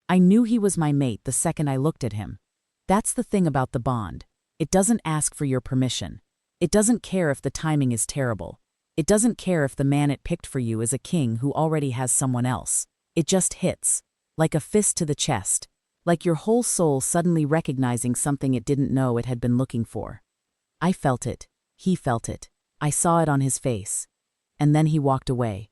I knew he was my mate the second I looked at him. That's the thing about the bond. It doesn't ask for your permission. It doesn't care if the timing is terrible. It doesn't care if the man it picked for you is a king who already has someone else. It just hits. Like a fist to the chest. Like your whole soul suddenly recognizing something it didn't know it had been looking for. I felt it. He felt it. I saw it on his face. And then he walked away.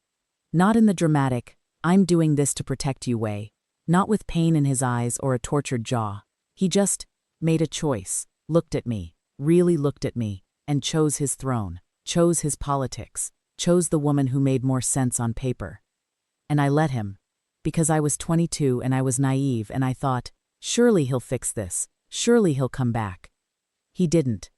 Not in the dramatic, "I'm doing this to protect you" way. Not with pain in his eyes or a tortured jaw. He just made a choice, looked at me, really looked at me, and chose his throne, chose his politics, chose the woman who made more sense on paper. And I let him. Because I was 22 and I was naive and I thought, surely he'll fix this, surely he'll come back. He didn't.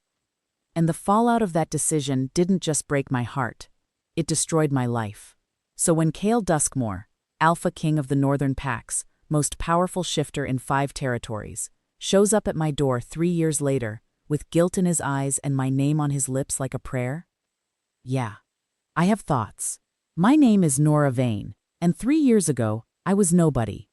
And the fallout of that decision didn't just break my heart. It destroyed my life. So when Kael Duskmore, Alpha King of the Northern Packs, most powerful shifter in 5 territories, shows up at my door 3 years later, with guilt in his eyes and my name on his lips like a prayer? Yeah. I have thoughts. My name is Nora Vane, and 3 years ago, I was nobody.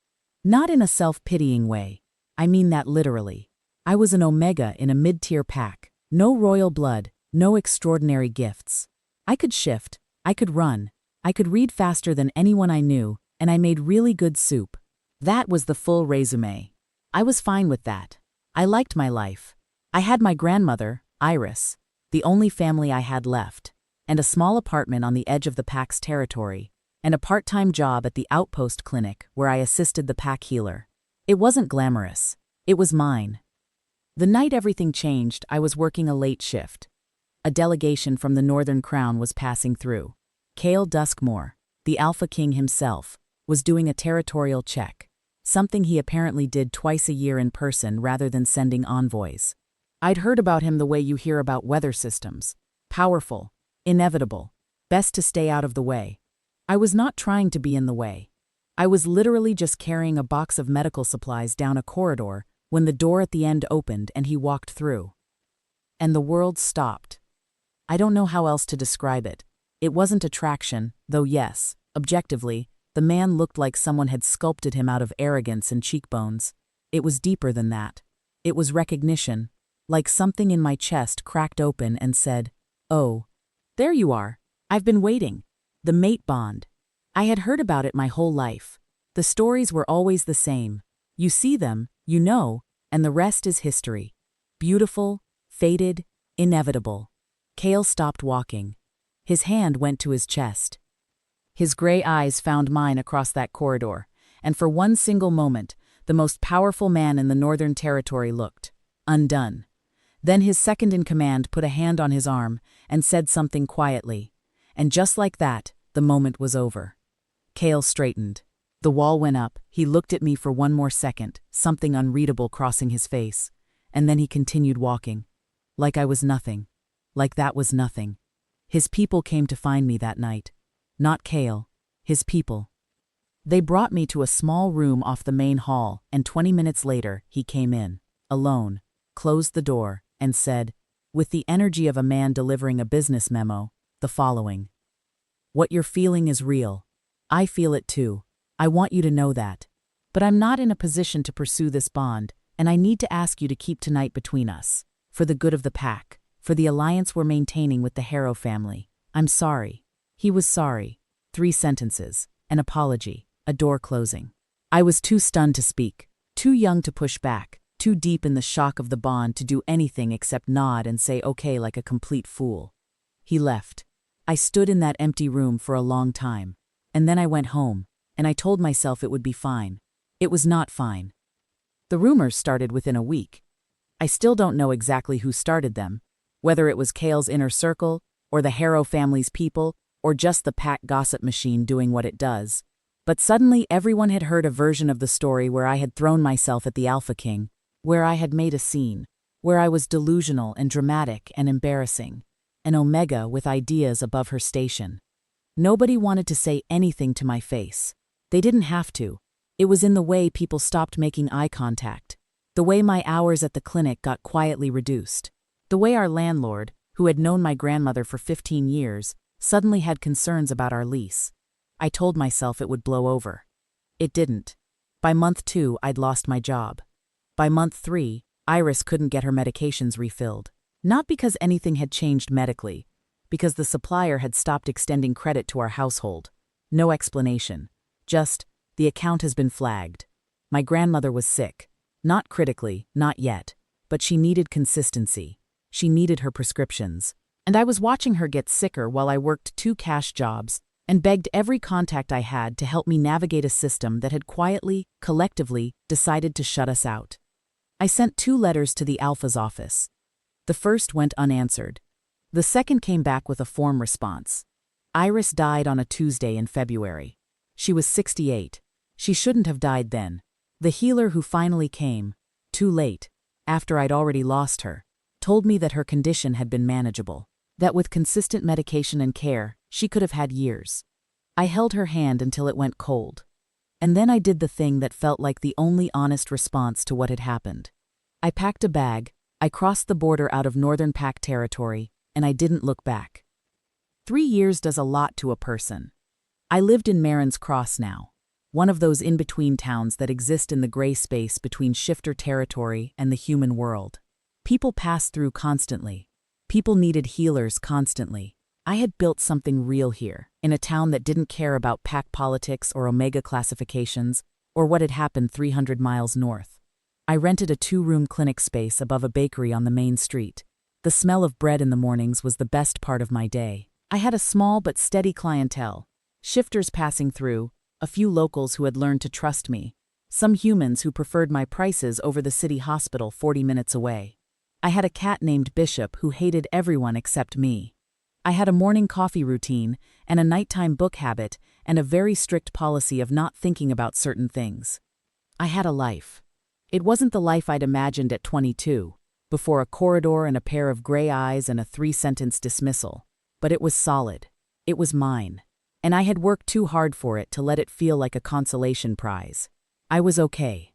Not in a self-pitying way. I mean that literally. I was an omega in a mid-tier pack. No royal blood, no extraordinary gifts. I could shift, I could run, I could read faster than anyone I knew, and I made really good soup. That was the full resume. I was fine with that. I liked my life. I had my grandmother, Iris, the only family I had left, and a small apartment on the edge of the pack's territory, and a part-time job at the outpost clinic where I assisted the pack healer. It wasn't glamorous. It was mine. The night everything changed, I was working a late shift. A delegation from the Northern Crown was passing through. Kael Duskmore, the Alpha King himself, was doing a territorial check, something he apparently did twice a year in person rather than sending envoys. I'd heard about him the way you hear about weather systems. Powerful, inevitable, best to stay out of the way. I was not trying to be in the way. I was literally just carrying a box of medical supplies down a corridor when the door at the end opened and he walked through. And the world stopped. I don't know how else to describe it. It wasn't attraction, though yes, objectively, the man looked like someone had sculpted him out of arrogance and cheekbones. It was deeper than that. It was recognition, like something in my chest cracked open and said, "Oh, there you are. I've been waiting." The mate bond. I had heard about it my whole life. The stories were always the same. You see them, you know, and the rest is history. Beautiful, fated, inevitable. Kael stopped walking. His hand went to his chest. His gray eyes found mine across that corridor, and for one single moment, the most powerful man in the Northern Territory looked undone. Then his second-in-command put a hand on his arm and said something quietly. And just like that, the moment was over. Kael straightened. The wall went up, he looked at me for one more second, something unreadable crossing his face, and then he continued walking. Like I was nothing. Like that was nothing. His people came to find me that night. Not Kael. His people. They brought me to a small room off the main hall, and 20 minutes later, he came in, alone, closed the door, and said, with the energy of a man delivering a business memo, the following. "What you're feeling is real. I feel it too. I want you to know that. But I'm not in a position to pursue this bond, and I need to ask you to keep tonight between us. For the good of the pack, for the alliance we're maintaining with the Harrow family. I'm sorry." He was sorry. 3 sentences, an apology, a door closing. I was too stunned to speak, too young to push back, too deep in the shock of the bond to do anything except nod and say okay like a complete fool. He left. I stood in that empty room for a long time. And then I went home, and I told myself it would be fine. It was not fine. The rumors started within a week. I still don't know exactly who started them, whether it was Kael's inner circle, or the Harrow family's people, or just the pack gossip machine doing what it does. But suddenly everyone had heard a version of the story where I had thrown myself at the Alpha King, where I had made a scene, where I was delusional and dramatic and embarrassing, an omega with ideas above her station. Nobody wanted to say anything to my face. They didn't have to. It was in the way people stopped making eye contact, the way my hours at the clinic got quietly reduced, the way our landlord, who had known my grandmother for 15 years, suddenly had concerns about our lease. I told myself it would blow over. It didn't. By month 2, I'd lost my job. By month 3, Iris couldn't get her medications refilled. Not because anything had changed medically, because the supplier had stopped extending credit to our household. No explanation. Just, the account has been flagged. My grandmother was sick. Not critically, not yet. But she needed consistency. She needed her prescriptions. And I was watching her get sicker while I worked 2 cash jobs and begged every contact I had to help me navigate a system that had quietly, collectively, decided to shut us out. I sent 2 letters to the Alpha's office. The first went unanswered. The second came back with a form response. Iris died on a Tuesday in February. She was 68. She shouldn't have died then. The healer who finally came, too late, after I'd already lost her, told me that her condition had been manageable, that with consistent medication and care, she could have had years. I held her hand until it went cold. And then I did the thing that felt like the only honest response to what had happened. I packed a bag, I crossed the border out of Northern Pack territory, and I didn't look back. 3 years does a lot to a person. I lived in Marin's Cross now, one of those in-between towns that exist in the gray space between shifter territory and the human world. People passed through constantly. People needed healers constantly. I had built something real here, in a town that didn't care about pack politics or omega classifications, or what had happened 300 miles north. I rented a 2-room clinic space above a bakery on the main street. The smell of bread in the mornings was the best part of my day. I had a small but steady clientele, shifters passing through, a few locals who had learned to trust me, some humans who preferred my prices over the city hospital 40 minutes away. I had a cat named Bishop who hated everyone except me. I had a morning coffee routine and a nighttime book habit and a very strict policy of not thinking about certain things. I had a life. It wasn't the life I'd imagined at 22, before a corridor and a pair of gray eyes and a 3-sentence dismissal. But it was solid. It was mine. And I had worked too hard for it to let it feel like a consolation prize. I was okay.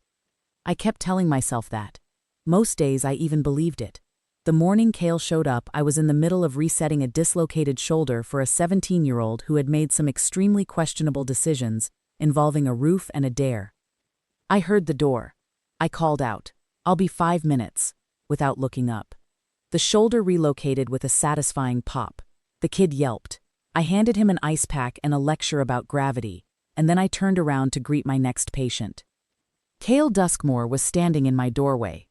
I kept telling myself that. Most days I even believed it. The morning Kael showed up, I was in the middle of resetting a dislocated shoulder for a 17-year-old who had made some extremely questionable decisions involving a roof and a dare. I heard the door. I called out, "I'll be 5 minutes," without looking up. The shoulder relocated with a satisfying pop. The kid yelped. I handed him an ice pack and a lecture about gravity, and then I turned around to greet my next patient. Kael Duskmore was standing in my doorway.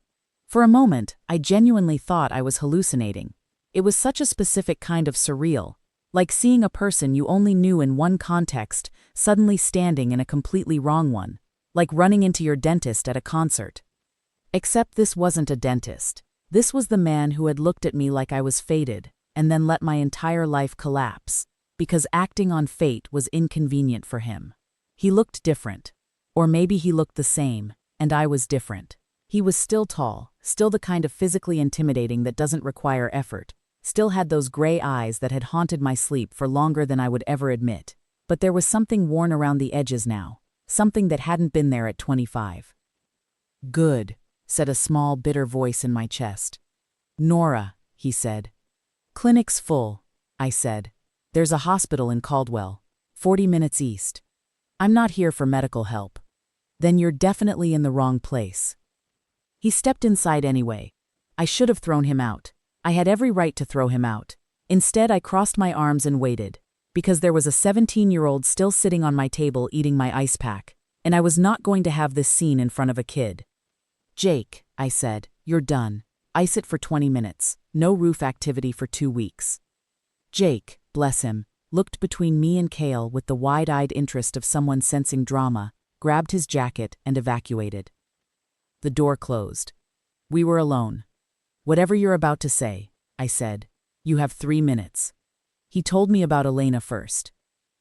For a moment, I genuinely thought I was hallucinating. It was such a specific kind of surreal, like seeing a person you only knew in one context suddenly standing in a completely wrong one, like running into your dentist at a concert. Except this wasn't a dentist. This was the man who had looked at me like I was fated, and then let my entire life collapse, because acting on fate was inconvenient for him. He looked different. Or maybe he looked the same, and I was different. He was still tall, still the kind of physically intimidating that doesn't require effort, still had those gray eyes that had haunted my sleep for longer than I would ever admit. But there was something worn around the edges now, something that hadn't been there at 25. "Good," said a small, bitter voice in my chest. "Nora," he said. "Clinic's full," I said. "There's a hospital in Caldwell, 40 minutes east. I'm not here for medical help." "Then you're definitely in the wrong place." He stepped inside anyway. I should have thrown him out. I had every right to throw him out. Instead, I crossed my arms and waited, because there was a 17-year-old still sitting on my table eating my ice pack, and I was not going to have this scene in front of a kid. "Jake," I said, "you're done. Ice it for 20 minutes. No roof activity for 2 weeks." Jake, bless him, looked between me and Kael with the wide-eyed interest of someone sensing drama, grabbed his jacket, and evacuated. The door closed. We were alone. "Whatever you're about to say," I said. "You have 3 minutes." He told me about Elena first.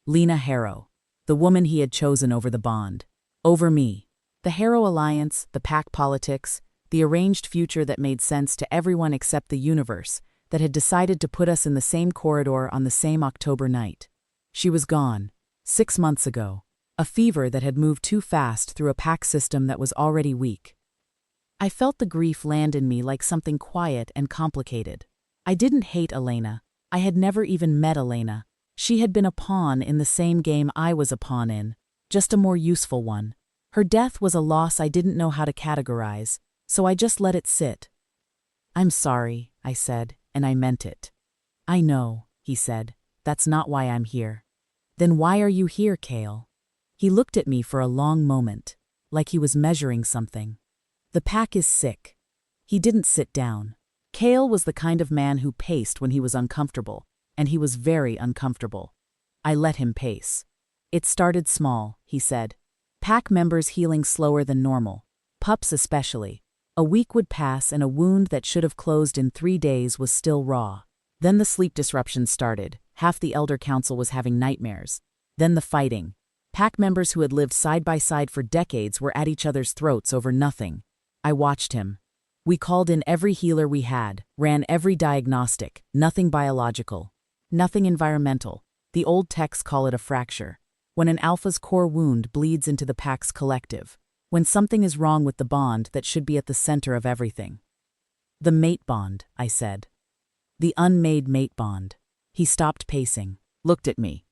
Lena Harrow, the woman he had chosen over the bond. Over me. The Harrow alliance, the pack politics, the arranged future that made sense to everyone except the universe, that had decided to put us in the same corridor on the same October night. She was gone. 6 months ago. A fever that had moved too fast through a pack system that was already weak. I felt the grief land in me like something quiet and complicated. I didn't hate Elena. I had never even met Elena. She had been a pawn in the same game I was a pawn in, just a more useful one. Her death was a loss I didn't know how to categorize, so I just let it sit. "I'm sorry," I said, and I meant it. "I know," he said. "That's not why I'm here." "Then why are you here, Kael?" He looked at me for a long moment, like he was measuring something. "The pack is sick." He didn't sit down. Kael was the kind of man who paced when he was uncomfortable, and he was very uncomfortable. I let him pace. "It started small," he said. "Pack members healing slower than normal. Pups especially. A week would pass and a wound that should have closed in 3 days was still raw. Then the sleep disruptions started. Half the Elder Council was having nightmares. Then the fighting. Pack members who had lived side by side for decades were at each other's throats over nothing. I watched him. We called in every healer we had, ran every diagnostic, nothing biological, nothing environmental. The old texts call it a fracture. When an alpha's core wound bleeds into the pack's collective. When something is wrong with the bond that should be at the center of everything." "The mate bond," I said. "The unmade mate bond." He stopped pacing, looked at me.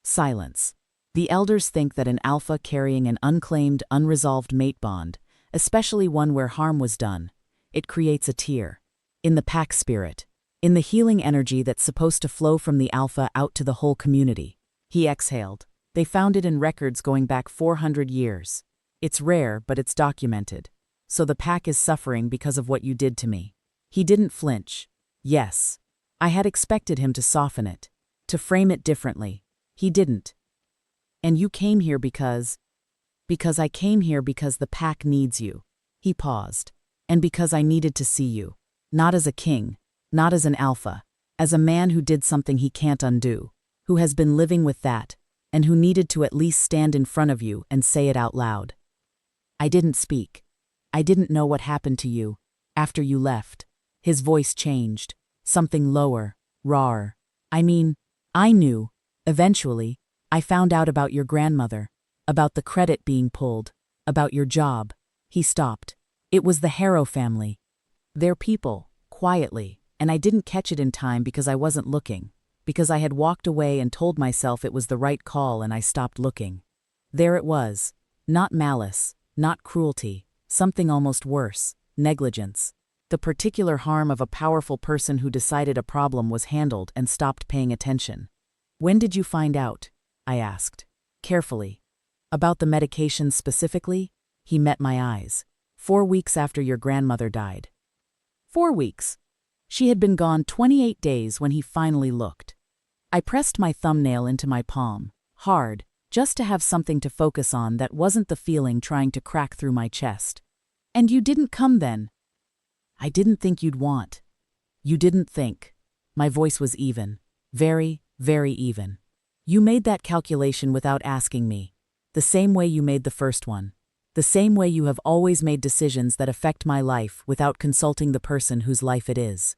Silence. "The elders think that an alpha carrying an unclaimed, unresolved mate bond, especially one where harm was done, it creates a tear. In the pack spirit. In the healing energy that's supposed to flow from the alpha out to the whole community." He exhaled. "They found it in records going back 400 years. It's rare, but it's documented. So the pack is suffering because of what you did to me." He didn't flinch. Yes. I had expected him to soften it, to frame it differently. He didn't. "And you came here because..." "Because I came here because the pack needs you." He paused. "And because I needed to see you. Not as a king, not as an alpha, as a man who did something he can't undo, who has been living with that, and who needed to at least stand in front of you and say it out loud." I didn't speak. "I didn't know what happened to you after you left." His voice changed, something lower, rawer. "I mean, I knew. Eventually, I found out about your grandmother, about the credit being pulled, about your job." He stopped. "It was the Harrow family. Their people, quietly, and I didn't catch it in time because I wasn't looking, because I had walked away and told myself it was the right call and I stopped looking. There it was. Not malice, not cruelty, something almost worse, negligence. The particular harm of a powerful person who decided a problem was handled and stopped paying attention." "When did you find out?" I asked, carefully. "About the medications specifically?" He met my eyes. 4 weeks after your grandmother died." 4 weeks. She had been gone 28 days when he finally looked. I pressed my thumbnail into my palm, hard, just to have something to focus on that wasn't the feeling trying to crack through my chest. "And you didn't come then?" "I didn't think you'd want." "You didn't think." My voice was even, very, very even. "You made that calculation without asking me, the same way you made the first one, the same way you have always made decisions that affect my life without consulting the person whose life it is."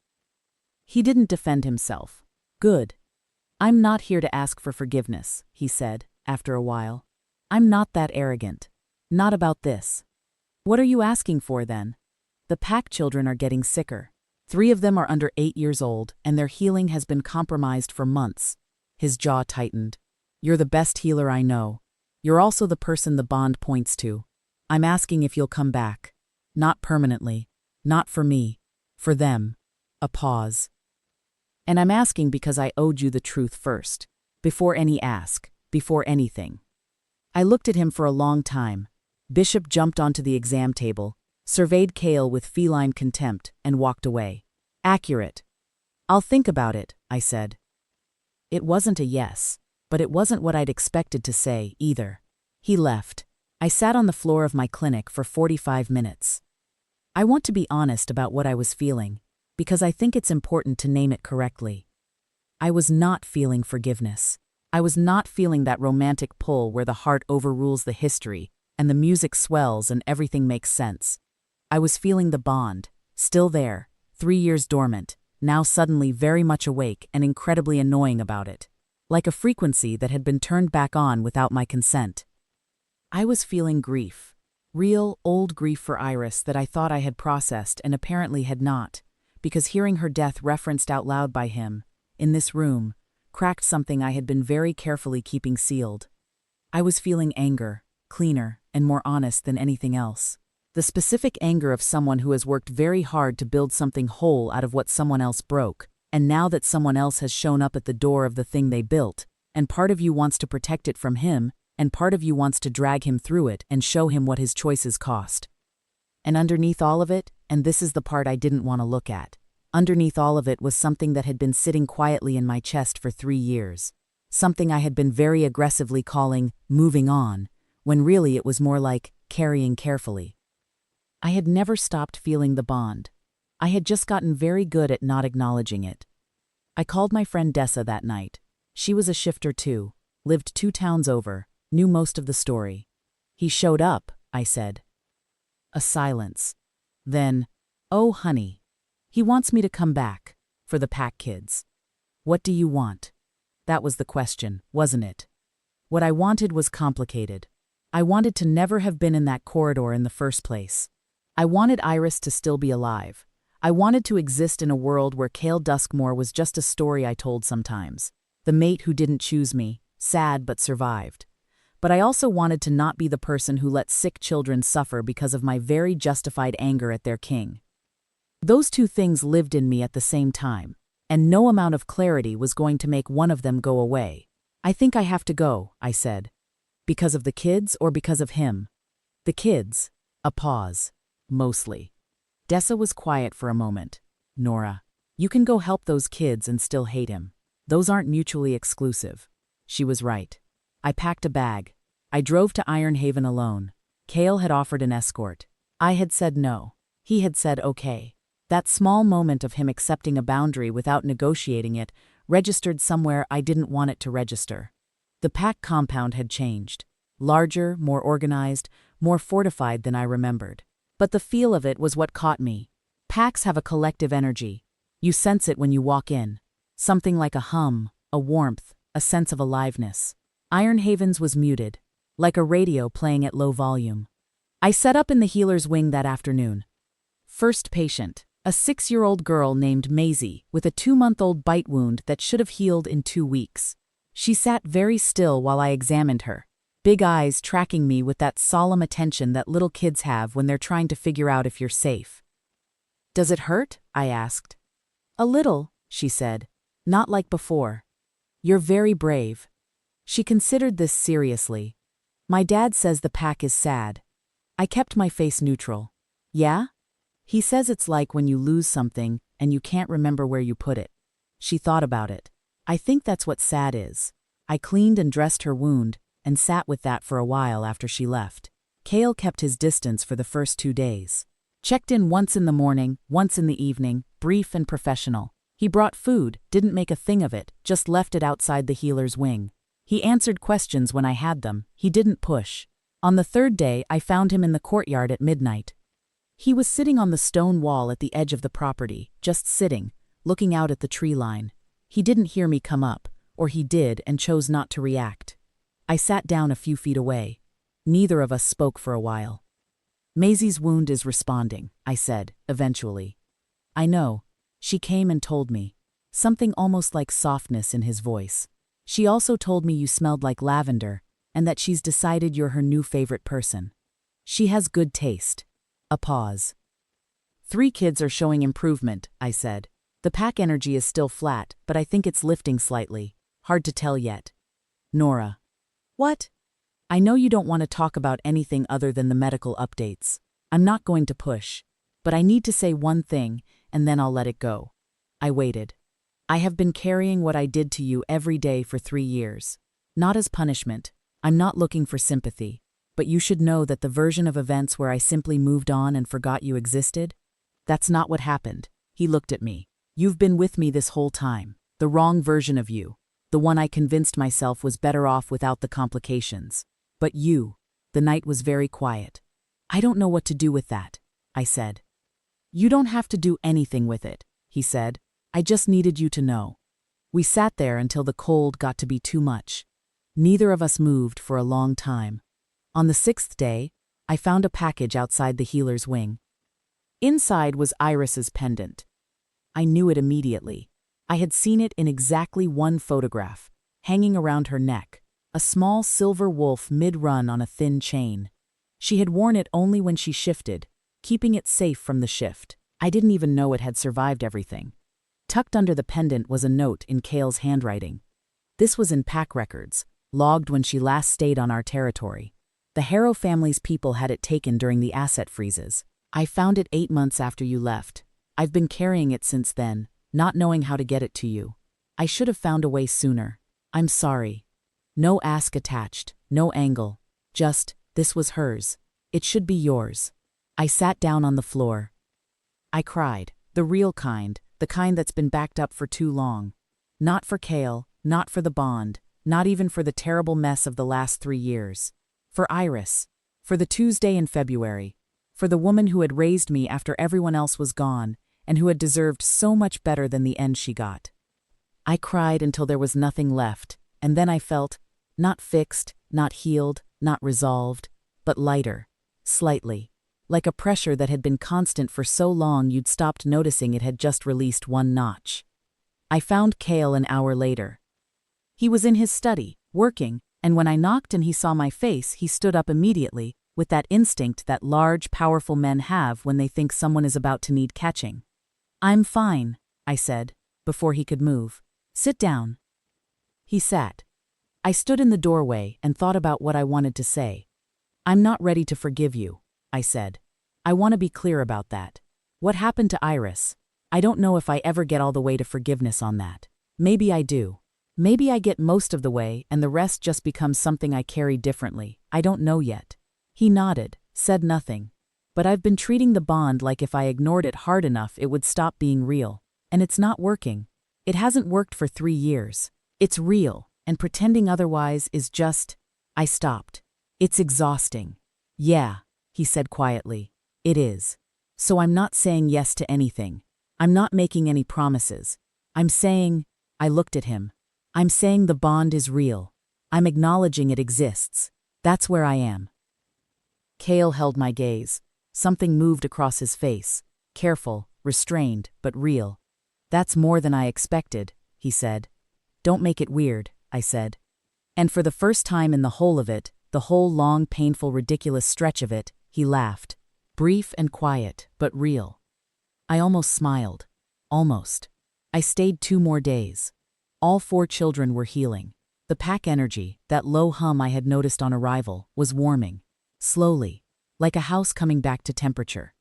He didn't defend himself. "Good. I'm not here to ask for forgiveness," he said, after a while. "I'm not that arrogant. Not about this." "What are you asking for, then?" "The pack children are getting sicker. 3 of them are under 8 years old, and their healing has been compromised for months." His jaw tightened. "You're the best healer I know. You're also the person the bond points to. I'm asking if you'll come back. Not permanently. Not for me. For them." A pause. "And I'm asking because I owed you the truth first. Before any ask. Before anything." I looked at him for a long time. Bishop jumped onto the exam table, surveyed Kael with feline contempt, and walked away. "Accurate." "I'll think about it," I said. It wasn't a yes, but it wasn't what I'd expected to say, either. He left. I sat on the floor of my clinic for 45 minutes. I want to be honest about what I was feeling, because I think it's important to name it correctly. I was not feeling forgiveness. I was not feeling that romantic pull where the heart overrules the history, and the music swells and everything makes sense. I was feeling the bond, still there, 3 years dormant, now suddenly very much awake and incredibly annoying about it, like a frequency that had been turned back on without my consent. I was feeling grief, real, old grief for Iris that I thought I had processed and apparently had not, because hearing her death referenced out loud by him, in this room, cracked something I had been very carefully keeping sealed. I was feeling anger, cleaner, and more honest than anything else. The specific anger of someone who has worked very hard to build something whole out of what someone else broke, and now that someone else has shown up at the door of the thing they built, and part of you wants to protect it from him, and part of you wants to drag him through it and show him what his choices cost. And underneath all of it, and this is the part I didn't want to look at, underneath all of it was something that had been sitting quietly in my chest for 3 years. Something I had been very aggressively calling moving on, when really it was more like carrying carefully. I had never stopped feeling the bond. I had just gotten very good at not acknowledging it. I called my friend Dessa that night. She was a shifter too, lived 2 towns over, knew most of the story. "He showed up," I said. A silence. Then, "Oh, honey. He wants me to come back, for the Pack kids." "What do you want?" That was the question, wasn't it? What I wanted was complicated. I wanted to never have been in that corridor in the first place. I wanted Iris to still be alive. I wanted to exist in a world where Kael Duskmore was just a story I told sometimes. The mate who didn't choose me, sad but survived. But I also wanted to not be the person who let sick children suffer because of my very justified anger at their king. Those 2 things lived in me at the same time, and no amount of clarity was going to make one of them go away. "I think I have to go," I said. "Because of the kids or because of him?" "The kids." A pause. "Mostly." Dessa was quiet for a moment. "Nora, you can go help those kids and still hate him. Those aren't mutually exclusive." She was right. I packed a bag. I drove to Ironhaven alone. Kael had offered an escort. I had said no. He had said okay. That small moment of him accepting a boundary without negotiating it registered somewhere I didn't want it to register. The Pack compound had changed. Larger, more organized, more fortified than I remembered. But the feel of it was what caught me. Packs have a collective energy. You sense it when you walk in. Something like a hum, a warmth, a sense of aliveness. Ironhaven's was muted, like a radio playing at low volume. I set up in the healer's wing that afternoon. First patient, a 6-year-old girl named Maisie with a 2-month-old bite wound that should have healed in 2 weeks. She sat very still while I examined her, big eyes tracking me with that solemn attention that little kids have when they're trying to figure out if you're safe. "Does it hurt?" I asked. "A little," she said. "Not like before." "You're very brave." She considered this seriously. "My dad says the Pack is sad." I kept my face neutral. "Yeah?" "He says it's like when you lose something and you can't remember where you put it." She thought about it. "I think that's what sad is." I cleaned and dressed her wound and sat with that for a while after she left. Kael kept his distance for the first 2 days. Checked in once in the morning, once in the evening, brief and professional. He brought food, didn't make a thing of it, just left it outside the healer's wing. He answered questions when I had them, he didn't push. On the 3rd day, I found him in the courtyard at midnight. He was sitting on the stone wall at the edge of the property, just sitting, looking out at the tree line. He didn't hear me come up, or he did and chose not to react. I sat down a few feet away. Neither of us spoke for a while. "Maisie's wound is responding," I said, eventually. "I know." She came and told me. Something almost like softness in his voice. "She also told me you smelled like lavender, and that she's decided you're her new favorite person. She has good taste." A pause. 3 kids are showing improvement," I said. "The Pack energy is still flat, but I think it's lifting slightly. Hard to tell yet." "Nora." "What?" "I know you don't want to talk about anything other than the medical updates. I'm not going to push. But I need to say one thing, and then I'll let it go." I waited. "I have been carrying what I did to you every day for 3 years. Not as punishment. I'm not looking for sympathy. But you should know that the version of events where I simply moved on and forgot you existed? That's not what happened." He looked at me. "You've been with me this whole time. The wrong version of you. The one I convinced myself was better off without the complications. But you." The night was very quiet. "I don't know what to do with that," I said. "You don't have to do anything with it," he said. "I just needed you to know." We sat there until the cold got to be too much. Neither of us moved for a long time. On the 6th day, I found a package outside the healer's wing. Inside was Iris's pendant. I knew it immediately. I had seen it in exactly one photograph, hanging around her neck, a small silver wolf mid-run on a thin chain. She had worn it only when she shifted, keeping it safe from the shift. I didn't even know it had survived everything. Tucked under the pendant was a note in Kael's handwriting. This was in pack records, logged when she last stayed on our territory. The Harrow family's people had it taken during the asset freezes. I found it 8 months after you left. I've been carrying it since then, not knowing how to get it to you. I should have found a way sooner. I'm sorry. No ask attached, no angle. Just, this was hers. It should be yours. I sat down on the floor. I cried, the real kind, the kind that's been backed up for too long. Not for Kael, not for the bond, not even for the terrible mess of the last 3 years. For Iris. For the Tuesday in February. For the woman who had raised me after everyone else was gone, and who had deserved so much better than the end she got. I cried until there was nothing left, and then I felt, not fixed, not healed, not resolved, but lighter, slightly, like a pressure that had been constant for so long you'd stopped noticing it had just released 1 notch. I found Kael an hour later. He was in his study, working, and when I knocked and he saw my face, he stood up immediately, with that instinct that large, powerful men have when they think someone is about to need catching. "I'm fine," I said, before he could move. "Sit down." He sat. I stood in the doorway and thought about what I wanted to say. "I'm not ready to forgive you," I said. "I want to be clear about that. What happened to Iris? I don't know if I ever get all the way to forgiveness on that. Maybe I do. Maybe I get most of the way and the rest just becomes something I carry differently. I don't know yet." He nodded, said nothing. "But I've been treating the bond like if I ignored it hard enough it would stop being real. And it's not working. It hasn't worked for 3 years. It's real, and pretending otherwise is just—" I stopped. "It's exhausting." "Yeah," he said quietly. "It is. So I'm not saying yes to anything. I'm not making any promises. I'm saying—" I looked at him. "I'm saying the bond is real. I'm acknowledging it exists. That's where I am." Kael held my gaze. Something moved across his face. Careful, restrained, but real. "That's more than I expected," he said. "Don't make it weird," I said. And for the first time in the whole of it, the whole long, painful, ridiculous stretch of it, he laughed. Brief and quiet, but real. I almost smiled. Almost. I stayed 2 more days. All 4 children were healing. The pack energy, that low hum I had noticed on arrival, was warming. Slowly. Like a house coming back to temperature.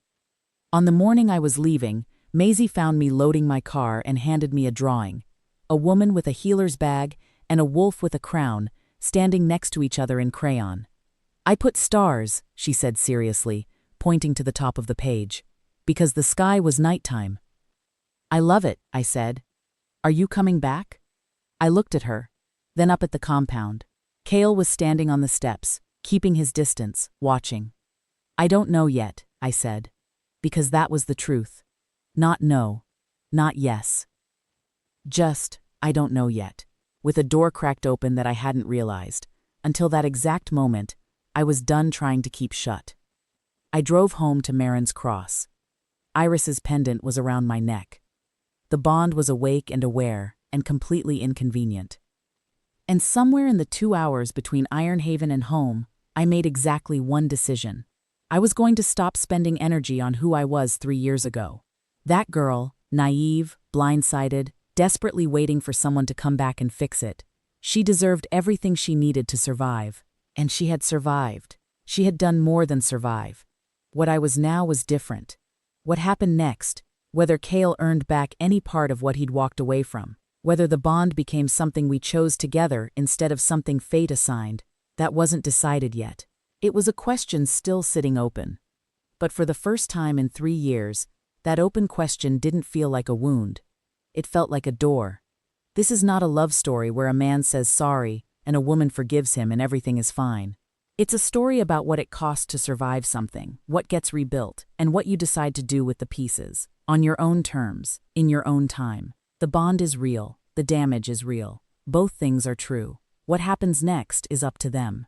On the morning I was leaving, Maisie found me loading my car and handed me a drawing. A woman with a healer's bag and a wolf with a crown, standing next to each other in crayon. "I put stars," she said seriously, pointing to the top of the page, "because the sky was nighttime." "I love it," I said. "Are you coming back?" I looked at her, then up at the compound. Kael was standing on the steps, keeping his distance, watching. "I don't know yet," I said. Because that was the truth. Not no. Not yes. Just, I don't know yet. With a door cracked open that I hadn't realized. Until that exact moment, I was done trying to keep shut. I drove home to Marin's Cross. Iris's pendant was around my neck. The bond was awake and aware, and completely inconvenient. And somewhere in the 2 hours between Ironhaven and home, I made exactly one decision. I was going to stop spending energy on who I was 3 years ago. That girl, naive, blindsided, desperately waiting for someone to come back and fix it. She deserved everything she needed to survive. And she had survived. She had done more than survive. What I was now was different. What happened next, whether Kael earned back any part of what he'd walked away from, whether the bond became something we chose together instead of something fate assigned, that wasn't decided yet. It was a question still sitting open. But for the first time in 3 years, that open question didn't feel like a wound. It felt like a door. This is not a love story where a man says sorry and a woman forgives him and everything is fine. It's a story about what it costs to survive something, what gets rebuilt, and what you decide to do with the pieces, on your own terms, in your own time. The bond is real, the damage is real. Both things are true. What happens next is up to them.